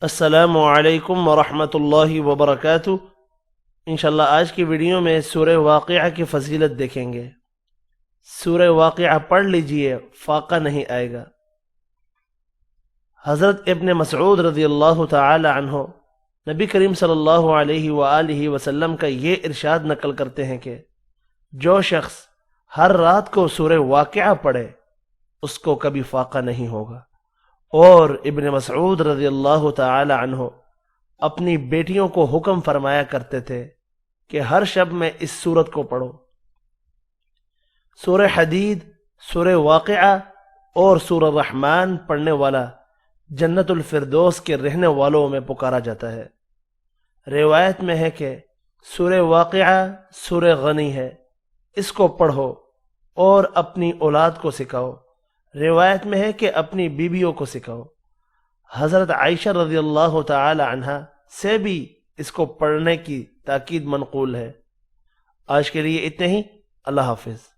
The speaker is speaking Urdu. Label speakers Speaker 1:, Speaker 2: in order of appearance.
Speaker 1: السلام علیکم ورحمۃ اللہ وبرکاتہ۔ انشاءاللہ آج کی ویڈیو میں سورہ واقعہ کی فضیلت دیکھیں گے۔ سورہ واقعہ پڑھ لیجئے، فاقہ نہیں آئے گا۔ حضرت ابن مسعود رضی اللہ تعالی عنہ نبی کریم صلی اللہ علیہ وآلہ وسلم کا یہ ارشاد نقل کرتے ہیں کہ جو شخص ہر رات کو سورہ واقعہ پڑھے اس کو کبھی فاقہ نہیں ہوگا۔ اور ابن مسعود رضی اللہ تعالی عنہ اپنی بیٹیوں کو حکم فرمایا کرتے تھے کہ ہر شب میں اس سورت کو پڑھو۔ سورہ حدید، سورہ واقعہ اور سورہ رحمان پڑھنے والا جنت الفردوس کے رہنے والوں میں پکارا جاتا ہے۔ روایت میں ہے کہ سورہ واقعہ سورہ غنی ہے، اس کو پڑھو اور اپنی اولاد کو سکھاؤ۔ روایت میں ہے کہ اپنی بیویوں کو سکھاؤ۔ حضرت عائشہ رضی اللہ تعالی عنہا سے بھی اس کو پڑھنے کی تاکید منقول ہے۔ آج کے لیے اتنے ہی۔ اللہ حافظ۔